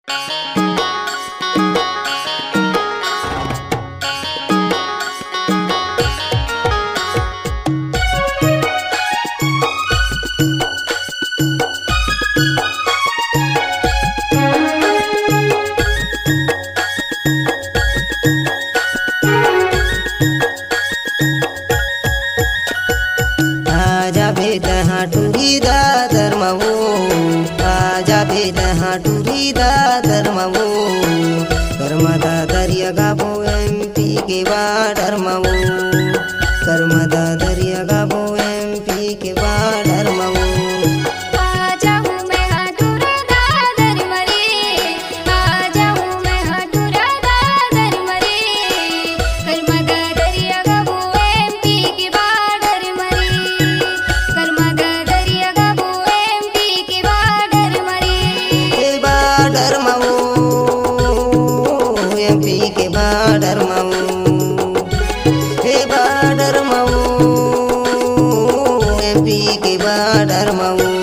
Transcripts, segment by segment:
आजा बेदहा टूरीदा धर्मवो, आजा बेदहा टूरीदा धर्मवो, कर्मदा दरिया गाबो एमपी के बा धर्मवो, कर्मदा दरिया गाबो एमपी के बा धर्मवो। एमपी के बाडर मऊ, हे बाडर मऊ, एमपी के बाडर मऊ।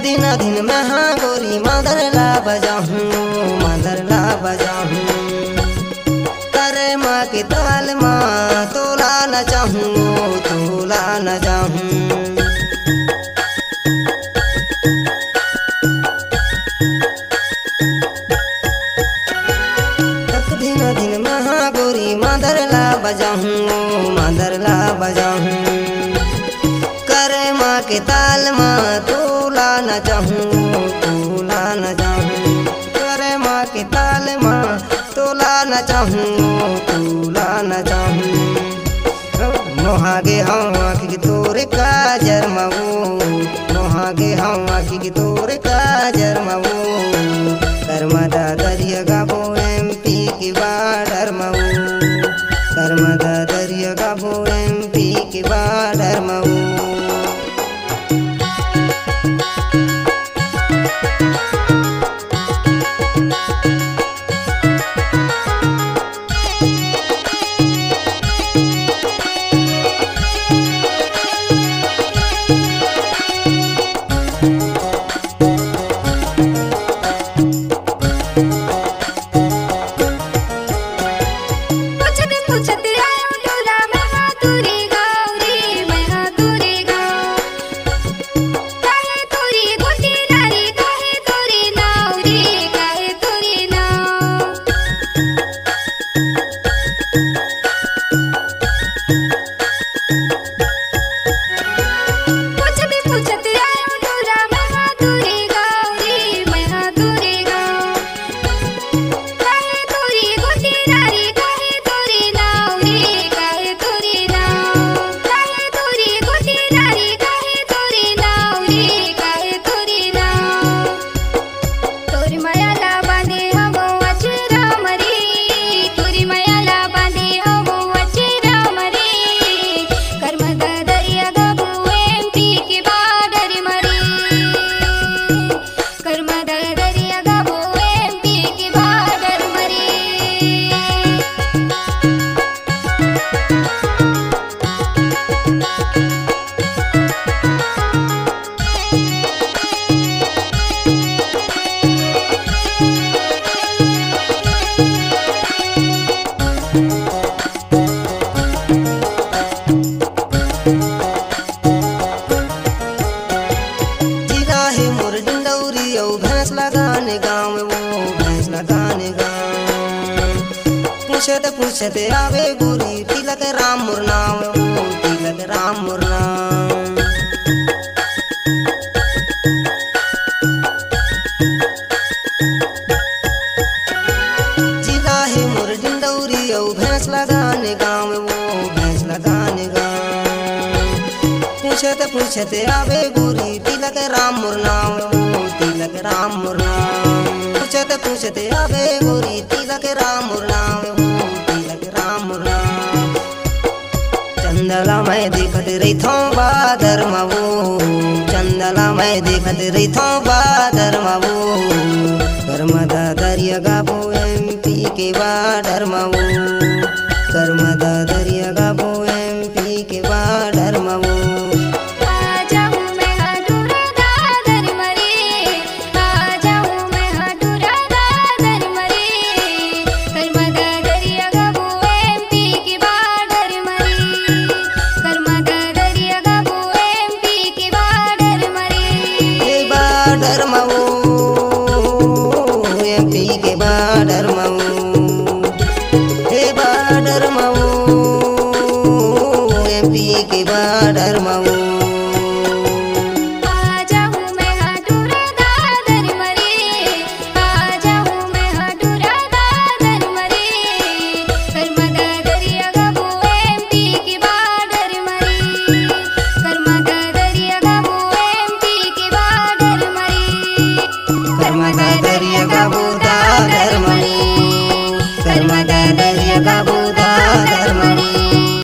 दिन दिन महा गोरी मादर ला बजाहूँ, मादर ला बजाहूँ, करे माँ के ताल माँ तोला न चाहूँ, तोला न चाहूँ। दिन दिन महा गोरी मादर ला बजाहूँ, मादर ला बजाहूँ, करे माँ के ताल माँ तोला न चाहूँ, तोला न चाहूँ, करे माँ के ताल माँ तोला न चाहूँ, तोला न चाहूँ। मोहागे हम आँखी की तोरे काजर मऊ, मोहागे हम आँखी की तोरे काजर मऊ, कर्मदा दरिया गाबो एमपी की बाडर मऊ, कर्मदा दरिया गाबो एमपी की बाडर मऊ। पूछते आवे गोरी तिलक राम मुरनाम, तिलक राम मुरनाम। पूछते आवे गोरी तिलक राम मुरनाम तिलक राम मुरनाम पूछते आवे गोरी तिलक राम मुरनाम तिलक राम मुरनाम चंदला मैं देखत रही थो बादर मवो चंदला मैं देखत रही थो बादर मवो कर्मदा दरिया गाबो MP के बाडर मवो कर्मदा दरिया गाबो MP के बाडर मवो MP के बाडर मवो